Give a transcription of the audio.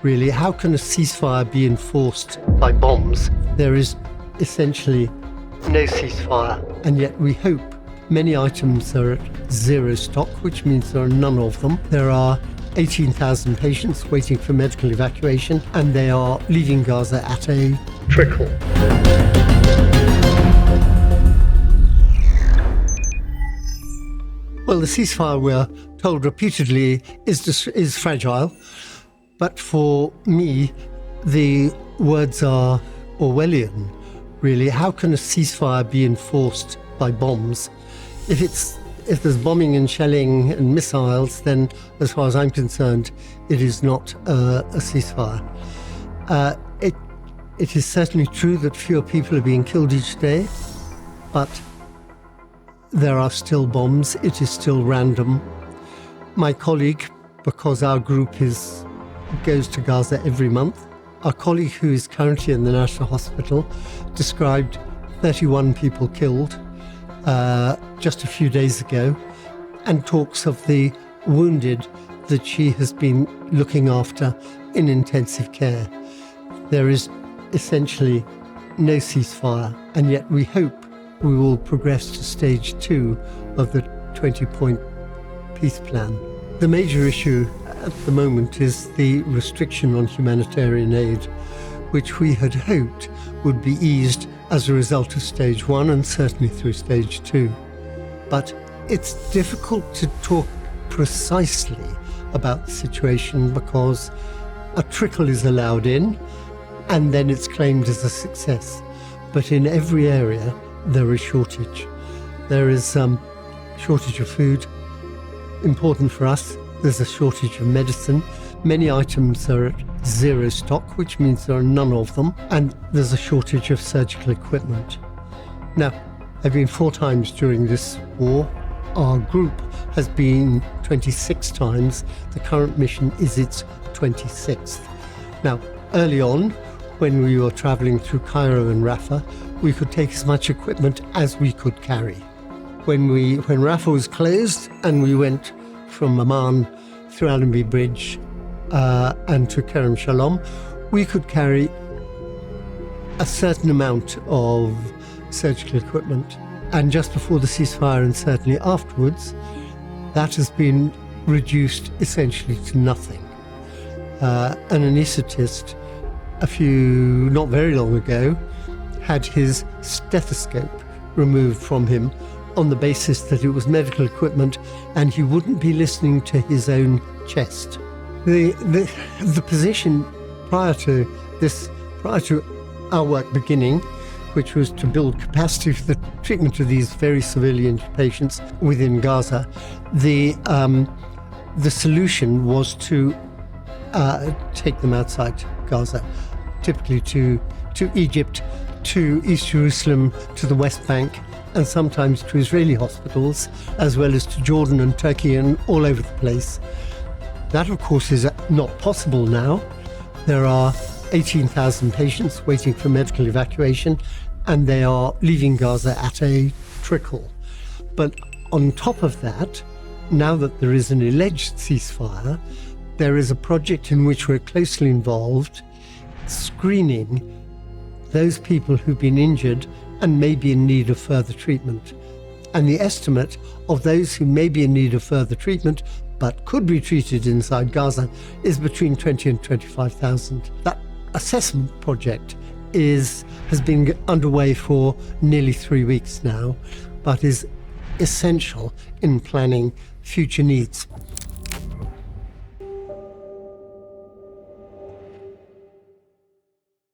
really. How can a ceasefire be enforced by bombs? There is essentially no ceasefire, and yet we hope. Many items are at zero stock, which means there are none of them. There are 18,000 patients waiting for medical evacuation, and they are leaving Gaza at a trickle. Well, the ceasefire, we're told repeatedly, is fragile. But for me, the words are Orwellian, really. How can a ceasefire be enforced by bombs? If there's bombing and shelling and missiles, then as far as I'm concerned, it is not a ceasefire. It is certainly true that fewer people are being killed each day, but there are still bombs. It is still random. My colleague, because our group goes to Gaza every month, our colleague who is currently in the National Hospital described 31 people killed just a few days ago, and talks of the wounded that she has been looking after in intensive care. There is essentially no ceasefire, and yet we hope we will progress to stage 2 of the 20-point peace plan. The major issue at the moment is the restriction on humanitarian aid, which we had hoped would be eased as a result of stage 1 and certainly through stage 2. But it's difficult to talk precisely about the situation because a trickle is allowed in and then it's claimed as a success. But in every area, there is shortage. There is shortage of food. Important for us, there's a shortage of medicine. Many items are at zero stock, which means there are none of them, and there's a shortage of surgical equipment. Now, I've been 4 times during this war. Our group has been 26 times. The current mission is its 26th. Now, early on, when we were travelling through Cairo and Rafah, we could take as much equipment as we could carry. When Rafah was closed and we went from Amman through Allenby Bridge and to Kerem Shalom, we could carry a certain amount of surgical equipment. And just before the ceasefire and certainly afterwards, that has been reduced essentially to nothing. An anaesthetist, not very long ago, had his stethoscope removed from him on the basis that it was medical equipment and he wouldn't be listening to his own chest. The position prior to our work beginning, which was to build capacity for the treatment of these very severely injured patients within Gaza, the solution was to take them outside Gaza, typically to Egypt, to East Jerusalem, to the West Bank, and sometimes to Israeli hospitals, as well as to Jordan and Turkey and all over the place. That, of course, is not possible now. There are 18,000 patients waiting for medical evacuation, and they are leaving Gaza at a trickle. But on top of that, now that there is an alleged ceasefire, there is a project in which we're closely involved, screening those people who've been injured and may be in need of further treatment. And the estimate of those who may be in need of further treatment but could be treated inside Gaza is between 20 and 25,000. That assessment project has been underway for nearly 3 weeks now, but is essential in planning future needs.